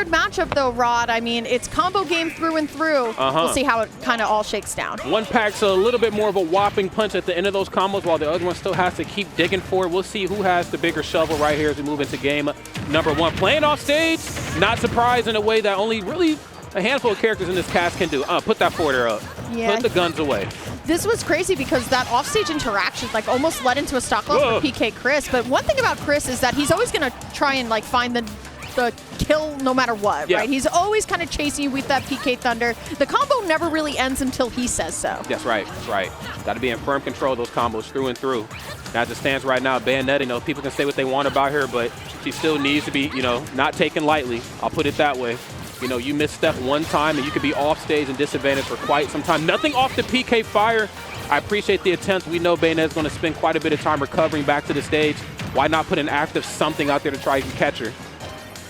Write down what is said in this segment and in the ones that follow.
matchup though, Rod. I mean, it's combo game through and through. We'll see how it kind of all shakes down. One packs a little bit more of a whopping punch at the end of those combos, while the other one still has to keep digging for it. We'll see who has the bigger shovel right here as we move into game number 1. Playing off stage, not surprised in a way that only really a handful of characters in this cast can do. Put that forwarder up. Yeah. Put the guns away. This was crazy because that offstage interaction like almost led into a stock loss for PkChris. But one thing about Chris is that he's always going to try and like find the kill no matter what, right? He's always kind of chasing you with that PK Thunder. The combo never really ends until he says so. That's right. That's right. Got to be in firm control of those combos through and through. As it stands right now, Bayonetta, you know, people can say what they want about her, but she still needs to be, you know, not taken lightly. I'll put it that way. You know, you misstep one time and you could be off stage and disadvantaged for quite some time. Nothing off the PK fire. I appreciate the attempt. We know Bayonetta's going to spend quite a bit of time recovering back to the stage. Why not put an active something out there to try and catch her?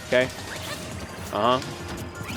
Okay.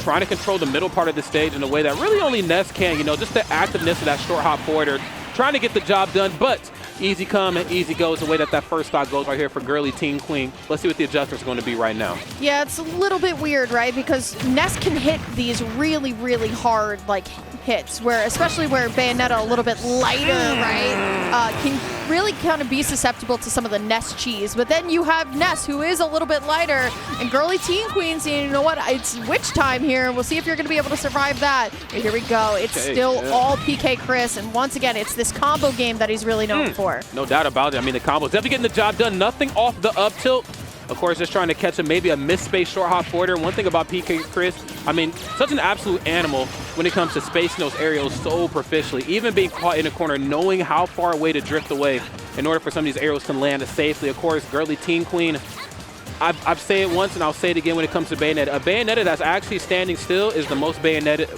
Trying to control the middle part of the stage in a way that really only Ness can. You know, just the activeness of that short hop forwarder. Trying to get the job done, but easy come and easy go is the way that that first stock goes right here for GrlyTeenQueen. Let's see what the adjustments are going to be right now. Yeah, it's a little bit weird, right? Because Ness can hit these really, really hard, like, hits, where especially where Bayonetta a little bit lighter, right, can really kind of be susceptible to some of the Ness cheese. But then you have Ness, who is a little bit lighter, and GrlyTeenQueen saying, you know what, it's witch time here. We'll see if you're going to be able to survive that. But here we go. It's still all PkChris, and once again, it's this combo game that he's really known for. No doubt about it. I mean, the combo's definitely getting the job done. Nothing off the up tilt. Of course, just trying to catch him, maybe a misspace short hop forwarder. One thing about PkChris, I mean, such an absolute animal when it comes to spacing those aerials so proficiently. Even being caught in a corner, knowing how far away to drift away in order for some of these arrows to land safely. Of course, GrlyTeenQueen, I've said it once and I'll say it again when it comes to Bayonetta. A Bayonetta that's actually standing still is the most dangerous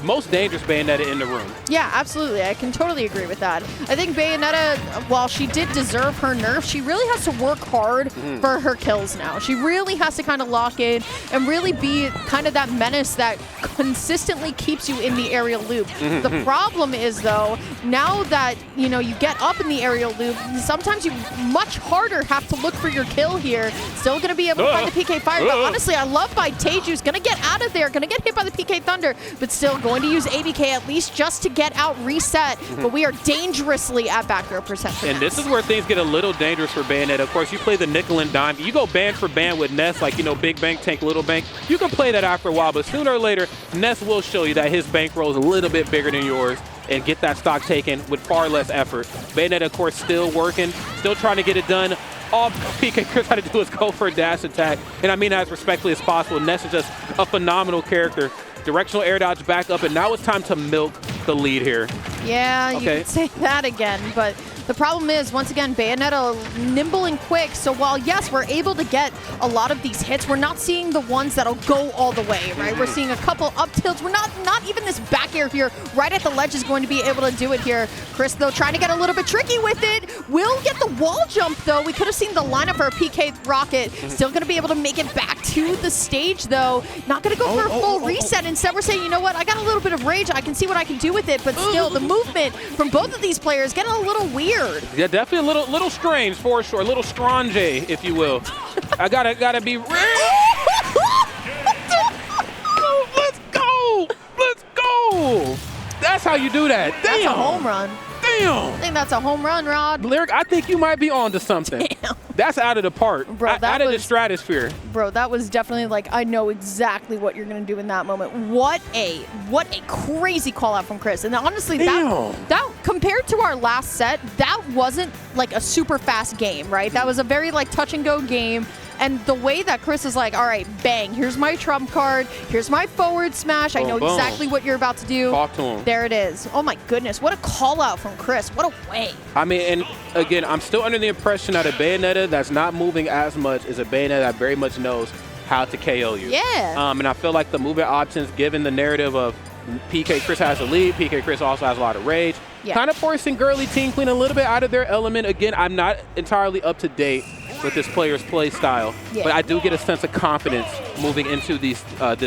Bayonetta in the room. Yeah, absolutely. I can totally agree with that. I think Bayonetta, while she did deserve her nerf, she really has to work hard for her kills now. She really has to kind of lock in and really be kind of that menace that consistently keeps you in the aerial loop. The problem is, though, now that, you know, you get up in the aerial loop, sometimes you much harder have to look for your kill here. Still going to be able to find the PK fire, but honestly, I love by Teju's going to get out of there, going to get hit by the PK Thunder, but still going to use ABK at least just to get out reset. But we are dangerously at back row perception. And this is where things get a little dangerous for Bayonetta. Of course, you play the nickel and dime. You go band for band with Ness, like, you know, big bank, tank, little bank. You can play that after a while, but sooner or later, Ness will show you that his bankroll is a little bit bigger than yours and get that stock taken with far less effort. Bayonetta, of course, still working, still trying to get it done. All PkChris had to do is go for a dash attack, and I mean that as respectfully as possible. Ness is just a phenomenal character. Directional air dodge back up, and now it's time to milk the lead here. Yeah, you could say that again, but the problem is, once again, Bayonetta nimble and quick, so while, yes, we're able to get a lot of these hits, we're not seeing the ones that'll go all the way, right? We're seeing a couple up tilts. We're not even this back air here right at the ledge is going to be able to do it here. Chris, though, trying to get a little bit tricky with it. Will get the wall jump, though. We could have seen the lineup for a PK Rocket. Still going to be able to make it back to the stage, though. Not going to go for a full reset. Instead, we're saying, you know what? I got a little bit of rage. I can see what I can do with it, but still, the movement from both of these players getting a little weird. Yeah, definitely a little strange for sure. A little strange, if you will. I gotta be real. Let's go! Let's go! That's how you do that. Damn. That's a home run. Damn. I think that's a home run, Rod. Lyric, I think you might be on to something. Damn. That's out of the park. Bro, out of the stratosphere. Bro, that was definitely like, I know exactly what you're going to do in that moment. What a crazy call out from Chris. And honestly, that compared to our last set, that wasn't like a super fast game, right? That was a very like touch and go game. And the way that Chris is like, all right, bang, here's my trump card, here's my forward smash, I know exactly what you're about to do. Talk to him. There it is. Oh my goodness, what a call out from Chris. What a way. I mean, and again, I'm still under the impression that a Bayonetta that's not moving as much is a Bayonetta that very much knows how to KO you. Yeah. And I feel like the movement options, given the narrative of PkChris has the lead, PkChris also has a lot of rage, kind of forcing GrlyTeenQueen a little bit out of their element. Again, I'm not entirely up to date with this player's play style, but I do get a sense of confidence moving into this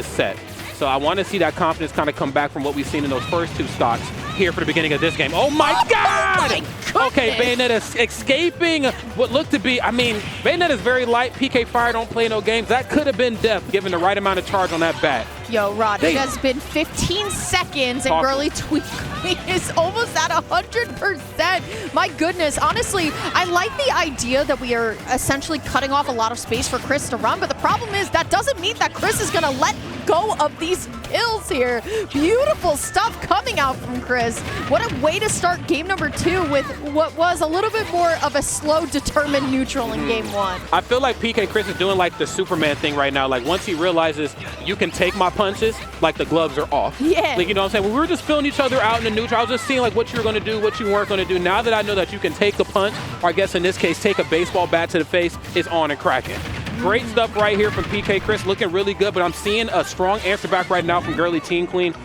set. So I want to see that confidence kind of come back from what we've seen in those first two stocks. here for the beginning of this game. Oh my God! My Okay, Bayonetta escaping what looked to be, I mean, Bayonetta's very light. PK Fire don't play no games. That could have been death given the right amount of charge on that bat. Yo, Rod, it has been 15 seconds and GrlyTeenQueen is almost at 100%. My goodness, honestly, I like the idea that we are essentially cutting off a lot of space for Chris to run, but the problem is that doesn't mean that Chris is gonna let go of these kills here. Beautiful stuff coming out from Chris. What a way to start game number 2 with what was a little bit more of a slow, determined neutral in game 1. I feel like PkChris is doing like the Superman thing right now. Like once he realizes you can take my punches, like the gloves are off. Yeah. Like, you know what I'm saying? When we were just feeling each other out in the neutral, I was just seeing like what you were going to do, what you weren't going to do. Now that I know that you can take the punch, or I guess in this case, take a baseball bat to the face, it's on and cracking. Great stuff right here from PkChris, looking really good, but I'm seeing a strong answer back right now from GrlyTeenQueen.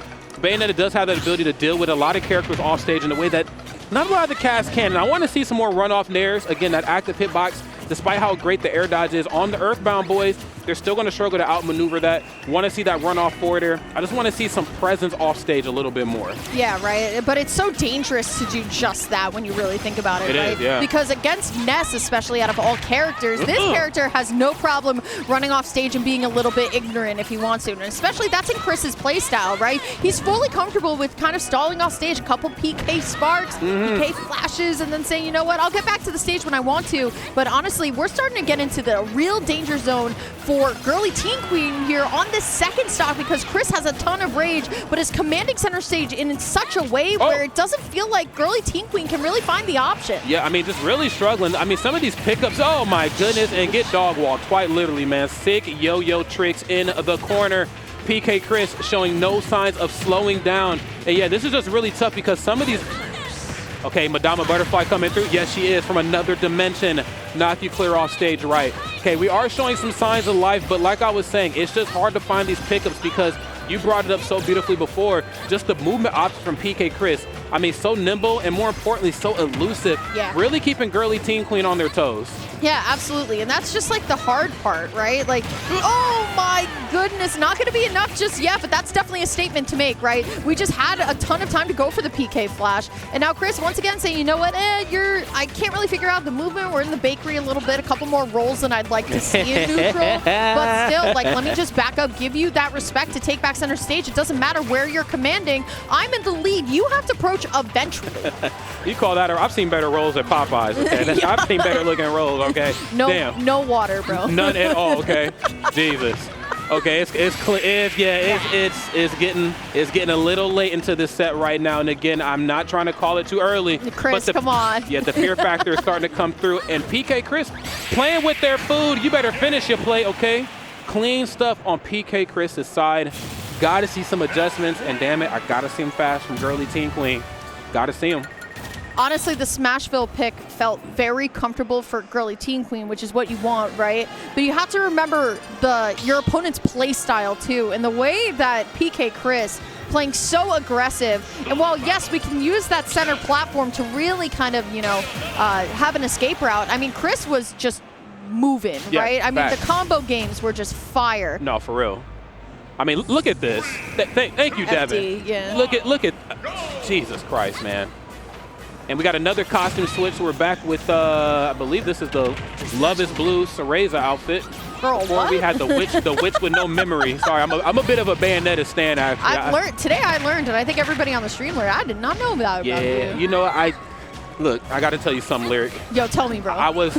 Bayonetta does have that ability to deal with a lot of characters off stage in a way that not a lot of the cast can. And I want to see some more runoff nairs. Again, that active hitbox, despite how great the air dodge is on the Earthbound boys, they're still going to struggle to outmaneuver that. Want to see that runoff forward air. I just want to see some presence off stage a little bit more. Yeah, right. But it's so dangerous to do just that when you really think about it, right? Is, yeah. Because against Ness, especially out of all characters, this character has no problem running off stage and being a little bit ignorant if he wants to. And especially that's in Chris's playstyle, right? He's fully comfortable with kind of stalling off stage, a couple PK sparks, PK flashes, and then saying, you know what, I'll get back to the stage when I want to. But honestly, we're starting to get into the real danger zone for GrlyTeenQueen here on this second stock because Chris has a ton of rage, but is commanding center stage in such a way where it doesn't feel like GrlyTeenQueen can really find the option. Yeah, I mean, just really struggling. I mean, some of these pickups, oh my goodness, and get dog walked, quite literally, man. Sick yo-yo tricks in the corner. PkChris showing no signs of slowing down. And yeah, this is just really tough because some of these... Okay, Madama Butterfly coming through. Yes, she is from another dimension. Knock you clear off stage right. Okay, we are showing some signs of life, but like I was saying, it's just hard to find these pickups because you brought it up so beautifully before. Just the movement options from PkChris. I mean, so nimble and more importantly, so elusive. Yeah. Really keeping GrlyTeenQueen on their toes. Yeah, absolutely. And that's just like the hard part, right? Like, oh my goodness, not going to be enough just yet, but that's definitely a statement to make, right? We just had a ton of time to go for the PK flash. And now Chris, once again, saying, you know what, I can't really figure out the movement. We're in the bakery a little bit, a couple more rolls than I'd like to see in neutral. But still, like, let me just back up, give you that respect to take back center stage. It doesn't matter where you're commanding. I'm in the lead. You have to approach eventually. You call that, I've seen better rolls at Popeyes, okay? Yeah. I've seen better looking rolls, okay? No, Damn. no water, bro. None at all, okay? Jesus. Okay, it's getting a little late into this set right now. And again, I'm not trying to call it too early. Chris, come on. Yeah, the fear factor is starting to come through. And PkChris playing with their food. You better finish your play, okay? Clean stuff on PkChris' side. Got to see some adjustments. And damn it, I got to see them fast from GrlyTeenQueen. Got to see them. Honestly, the Smashville pick felt very comfortable for GrlyTeenQueen, which is what you want, right? But you have to remember your opponent's play style too, and the way that PkChris playing so aggressive. And while yes, we can use that center platform to really kind of, you know, have an escape route. I mean, Chris was just moving, right? I mean, the combo games were just fire. No, for real. I mean, look at this. Thank you, Devin. Yeah. Look at Jesus Christ, man. And we got another costume switch. So we're back with, I believe this is the Love is Blue Cereza outfit. Girl, Before what? we had the witch with no memory. Sorry, I'm a bit of a Bayonetta stan, actually. Today I learned, and I think everybody on the stream learned. I did not know about Yeah, you know, look, I got to tell you something, Lyric. Yo, tell me, bro. I was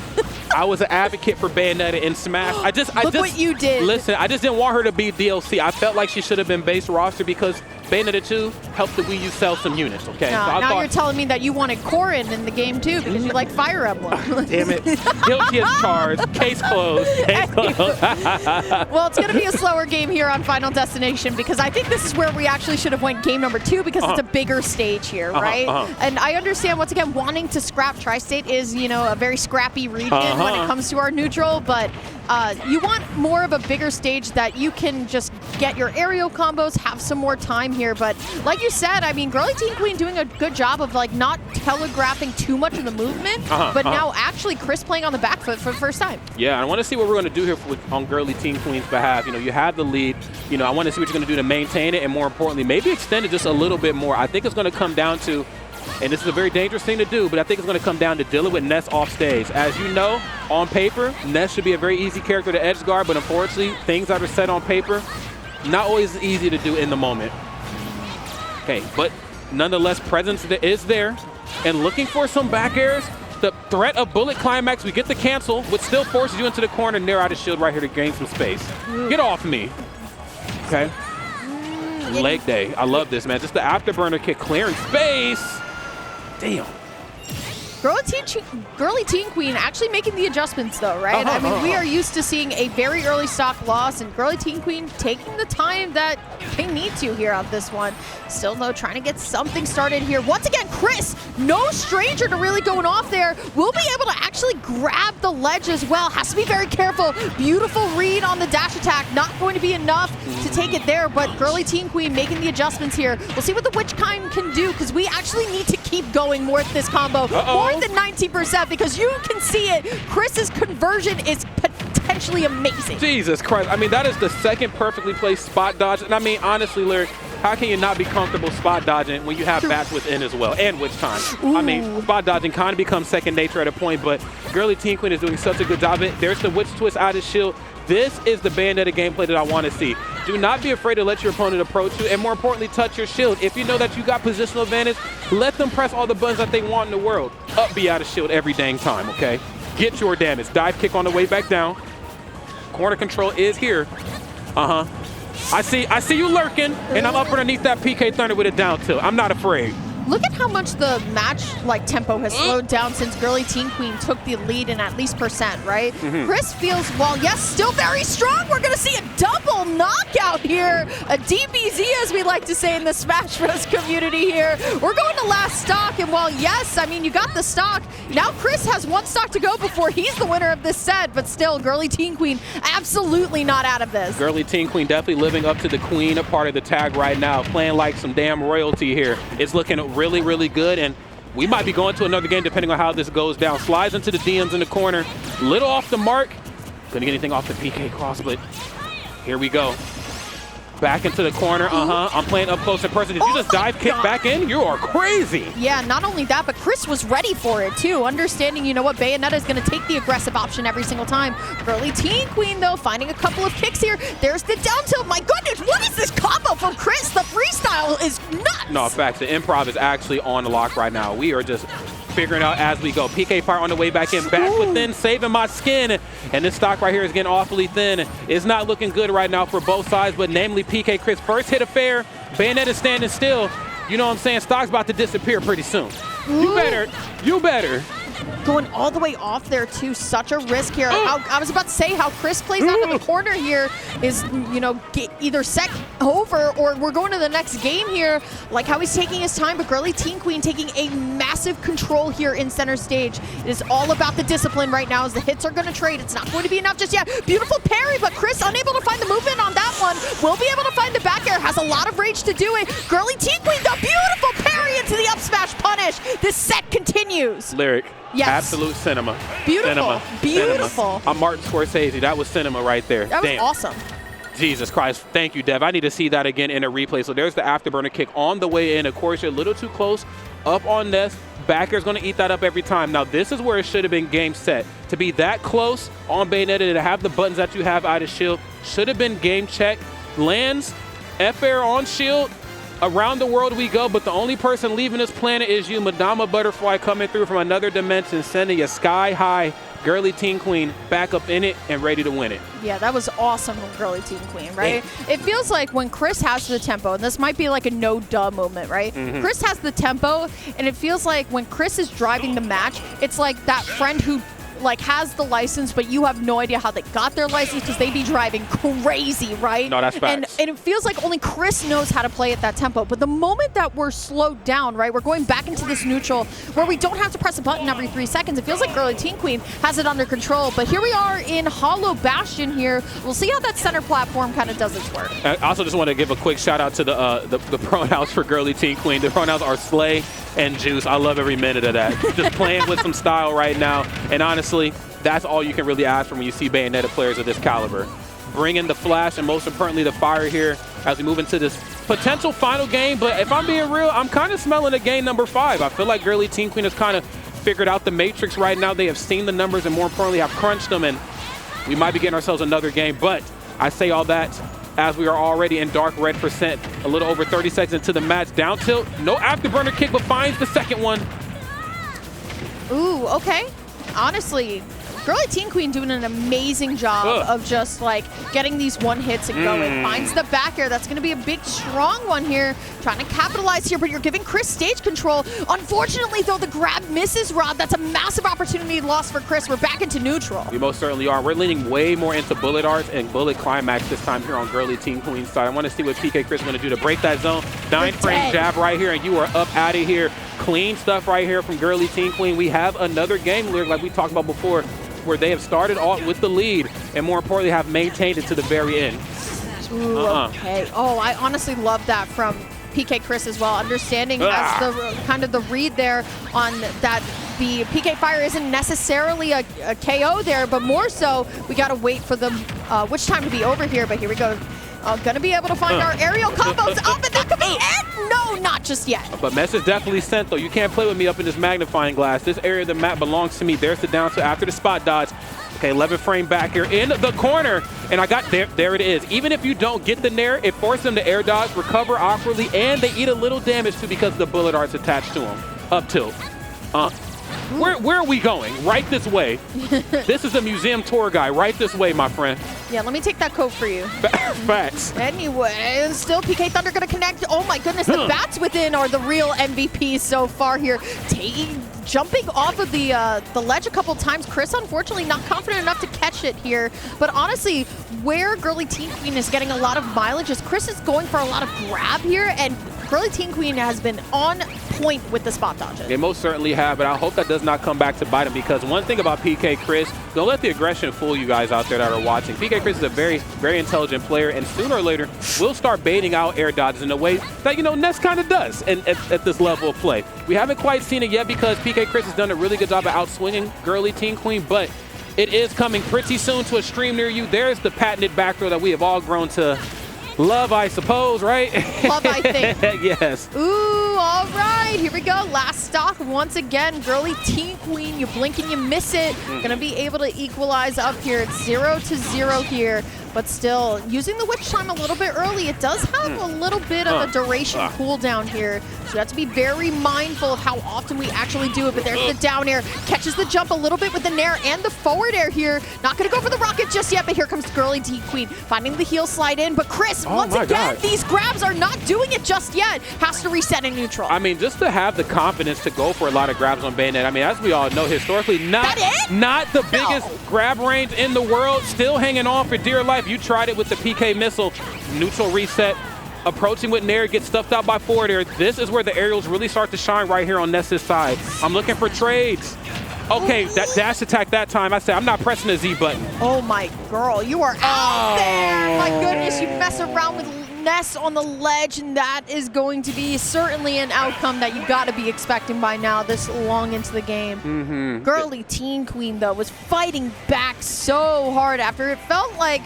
an advocate for Bayonetta in Smash. Look what you did. Listen, I just didn't want her to be DLC. I felt like she should have been base roster because Bayonetta 2 helped the Wii U sell some units, okay? No, so now you're telling me that you wanted Corrin in the game too because you like Fire Emblem. Damn it. Guilty as charged. Case closed. Case closed. Well, it's going to be a slower game here on Final Destination because I think this is where we actually should have went game number 2 because it's a bigger stage here, right? And I understand, once again, wanting to scrap Tri-State is, you know, a very scrappy region. when it comes to our neutral, but you want more of a bigger stage that you can just get your aerial combos, have some more time here. But like you said, I mean, GrlyTeenQueen doing a good job of like not telegraphing too much of the movement, but now actually Chris playing on the back foot for the first time. Yeah, I want to see what we're going to do here on GrlyTeenQueen's behalf. You know, you have the lead. You know, I want to see what you're going to do to maintain it, and more importantly, maybe extend it just a little bit more. I think it's going to come down to, and this is a very dangerous thing to do, but I think it's going to come down to dealing with Ness off stage. As you know, on paper, Ness should be a very easy character to edge guard, but unfortunately, things that are set on paper, not always easy to do in the moment. Okay, but nonetheless, presence is there. And looking for some back airs, the threat of bullet climax, we get the cancel, which still forces you into the corner, near out of shield right here to gain some space. Get off me. Okay. Leg day. I love this, man. Just the afterburner kick, clearing space. Damn. GrlyTeenQueen actually making the adjustments though, right? I mean, we are used to seeing a very early stock loss, and GrlyTeenQueen taking the time that they need to here on this one. Still though, trying to get something started here. Once again, Chris, no stranger to really going off there, will be able to actually grab the ledge as well. Has to be very careful. Beautiful read on the dash attack. Not going to be enough to take it there, but GrlyTeenQueen making the adjustments here. We'll see what the Witchkind can do, because we actually need to keep going more with this combo. More than 90%, because you can see it. Chris's conversion is potentially amazing. Jesus Christ. I mean, that is the second perfectly placed spot dodge. And I mean, honestly, Lyric, how can you not be comfortable spot dodging when you have bats within as well, and Witch Time? I mean, spot dodging kind of becomes second nature at a point, but GrlyTeenQueen is doing such a good job of it. There's the Witch Twist out of shield. This is the Bayonetta gameplay that I want to see. Do not be afraid to let your opponent approach you, and more importantly, touch your shield. If you know that you got positional advantage, let them press all the buttons that they want in the world. Up, be out of shield every dang time, okay? Get your damage. Dive kick on the way back down. Corner control is here. I see you lurking, and I'm up underneath that PK Thunder with a down tilt. I'm not afraid. Look at how much the match tempo has slowed down since GrlyTeenQueen took the lead in at least percent, right? Chris feels, well, yes, still very strong. We're going to see a double knockout here. A DBZ, as we like to say in the Smash Bros community here. We're going to last stock, and while, yes, I mean, you got the stock, now Chris has one stock to go before he's the winner of this set, but still, GrlyTeenQueen absolutely not out of this. GrlyTeenQueen definitely living up to the queen, a part of the tag right now, playing like some damn royalty here. It's looking really, really good, and we might be going to another game depending on how this goes down. Slides into the DMs in the corner, little off the mark. Couldn't get anything off the PK cross, but here we go. Back into the corner, I'm playing up close in person. Did you just dive kick back in? You are crazy. Yeah, not only that, but Chris was ready for it too, understanding, you know what, Bayonetta is going to take the aggressive option every single time. GrlyTeenQueen, though, finding a couple of kicks here. There's the down tilt. My goodness, what is this combo from Chris? The freestyle is nuts. No, facts. The improv is actually on the lock right now. We are just figuring out as we go. PK fire on the way back in, back within, saving my skin. And this stock right here is getting awfully thin. It's not looking good right now for both sides, but namely PkChris. First hit affair, Bayonetta standing still. You know what I'm saying? Stock's about to disappear pretty soon. You better. Going all the way off there too, such a risk here. I was about to say how Chris plays out of the corner here is, you know, either set over or we're going to the next game here. Like how he's taking his time, but GrlyTeenQueen taking a massive control here in center stage. It is all about the discipline right now as the hits are going to trade. It's not going to be enough just yet. Beautiful parry, but Chris unable to find the movement on that one. Will be able to find the back air, has a lot of rage to do it. GrlyTeenQueen, the beautiful parry into the up smash punish. This set continues. Lyric. Yes. Absolute cinema. Beautiful. Beautiful. Cinema. I'm Martin Scorsese. That was cinema right there. That was awesome. Jesus Christ. Thank you, Dev. I need to see that again in a replay. So there's the afterburner kick on the way in. Of course, you're a little too close. Up on Ness. Backer's going to eat that up every time. Now, this is where it should have been game set. To be that close on Bayonetta, to have the buttons that you have out of shield, should have been game check. Lands, F-air on shield. Around the world we go, but the only person leaving this planet is you, Madama Butterfly, coming through from another dimension, sending you sky high. GrlyTeenQueen back up in it and ready to win it. Yeah, that was awesome from GrlyTeenQueen, right? It feels like when Chris has the tempo, and this might be like a no-duh moment, right? Chris has the tempo, and it feels like when Chris is driving the match, it's like that friend who like has the license, but you have no idea how they got their license because they be driving crazy, right? No, that's facts. And it feels like only Chris knows how to play at that tempo. But the moment that we're slowed down, right, we're going back into this neutral where we don't have to press a button every 3 seconds. It feels like GrlyTeenQueen has it under control. But here we are in Hollow Bastion here. We'll see how that center platform kind of does its work. I also just want to give a quick shout out to the pronouns for GrlyTeenQueen. The pronouns are Slay and Juice. I love every minute of that. Just playing with some style right now. And honestly, that's all you can really ask for when you see Bayonetta players of this caliber. Bring in the flash and most importantly the fire here as we move into this potential final game. But if I'm being real, I'm kind of smelling a game number 5. I feel like GrlyTeenQueen has kind of figured out the matrix right now. They have seen the numbers and more importantly have crunched them, and we might be getting ourselves another game. But I say all that as we are already in dark red %, a little over 30 seconds into the match. Down tilt, no afterburner kick, but finds the second one. Ooh, okay. Honestly, GrlyTeenQueen doing an amazing job of just like getting these one hits and going. Finds the back air. That's going to be a big, strong one here. Trying to capitalize here, but you're giving Chris stage control. Unfortunately, though, the grab misses, Rob. That's a massive opportunity lost for Chris. We're back into neutral. We most certainly are. We're leaning way more into bullet arts and bullet climax this time here on GrlyTeenQueen's side. I want to see what PkChris is going to do to break that zone. 9-frame jab right here, and you are up out of here. Clean stuff right here from GrlyTeenQueen. We have another game lyric like we talked about before, where they have started off with the lead and more importantly have maintained it to the very end. Ooh, okay. Oh, I honestly love that from PkChris as well. Understanding as the kind of the read there on that the PK Fire isn't necessarily a KO there, but more so we got to wait for them which time to be over here. But here we go. Gonna be able to find our aerial combos up, and that could be it. No, not just yet. But message definitely sent, though. You can't play with me up in this magnifying glass. This area of the map belongs to me. There's the down to after the spot dodge. Okay, 11 frame back here in the corner, and I got there it is. Even if you don't get the nair, it forces them to air dodge, recover awkwardly, and they eat a little damage too because the bullet art's attached to them. Up tilt. Where are we going? Right this way. This is the museum tour guy. Right this way, my friend. Yeah, let me take that code for you. Facts. Anyway, still PK Thunder going to connect. Oh my goodness, the bats within are the real MVPs so far here. Jumping off of the ledge a couple times. Chris, unfortunately, not confident enough to catch it here. But honestly, where GrlyTeenQueen is getting a lot of mileage is Chris is going for a lot of grab here, and GrlyTeenQueen has been on point with the spot dodges. They most certainly have, but I hope that does not come back to bite him, because one thing about PkChris, don't let the aggression fool you guys out there that are watching. PkChris is a very, very intelligent player, and sooner or later, we'll start baiting out air dodges in a way that, you know, Ness kind of does at this level of play. We haven't quite seen it yet because PkChris has done a really good job of outswinging GrlyTeenQueen, but it is coming pretty soon to a stream near you. There's the patented back throw that we have all grown to love, I suppose, right? Love, I think. Yes. Ooh, all right. Here we go. Last stock once again. GrlyTeenQueen, you blink and you miss it. Gonna be able to equalize up here. It's 0-0 here. But still, using the witch time a little bit early, it does have a little bit of a duration cooldown here. So you have to be very mindful of how often we actually do it. But there's the down air, catches the jump a little bit with the nair and the forward air here. Not gonna go for the rocket just yet, but here comes GrlyTeenQueen, finding the heel slide in. But Chris, once again, these grabs are not doing it just yet. Has to reset in neutral. I mean, just to have the confidence to go for a lot of grabs on Bayonetta. I mean, as we all know, historically, not the biggest grab range in the world. Still hanging on for dear life. You tried it with the PK missile, neutral reset, approaching with nair, gets stuffed out by forward air. This is where the aerials really start to shine right here on Ness's side. I'm looking for trades. Okay, that dash attack that time. I said, I'm not pressing the Z button. Oh my girl, you are out there. My goodness, you mess around with Ness on the ledge, and that is going to be certainly an outcome that you got to be expecting by now this long into the game. GrlyTeenQueen, though, was fighting back so hard after it felt like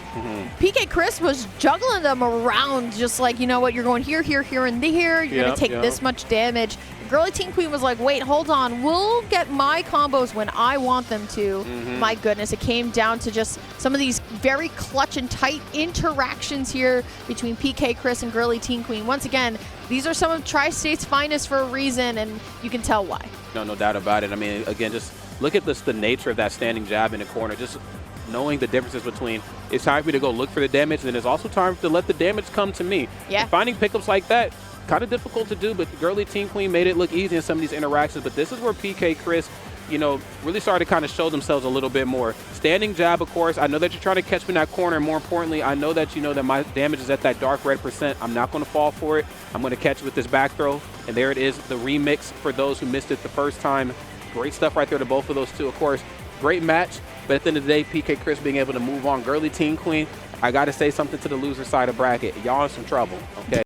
PkChris was juggling them around, just like, you know what, you're going here, here, here, and here. You're going to take this much damage. GrlyTeenQueen was like, wait, hold on. We'll get my combos when I want them to. My goodness, it came down to just some of these very clutch and tight interactions here between PkChris and GrlyTeenQueen. Once again, these are some of Tri-State's finest for a reason, and you can tell why. No doubt about it. I mean, again, just look at the nature of that standing jab in the corner. Just knowing the differences between it's time for me to go look for the damage, and then it's also time to let the damage come to me. And finding pickups like that, kind of difficult to do, but GrlyTeenQueen made it look easy in some of these interactions. But this is where PkChris you know, really started to kind of show themselves a little bit more. Standing jab, of course. I know that you're trying to catch me in that corner. More importantly, I know that you know that my damage is at that dark red %. I'm not going to fall for it. I'm going to catch it with this back throw. And there it is, the remix for those who missed it the first time. Great stuff right there to both of those two, of course. Great match. But at the end of the day, PkChris being able to move on. GrlyTeenQueen, I got to say something to the loser side of bracket. Y'all in some trouble, okay?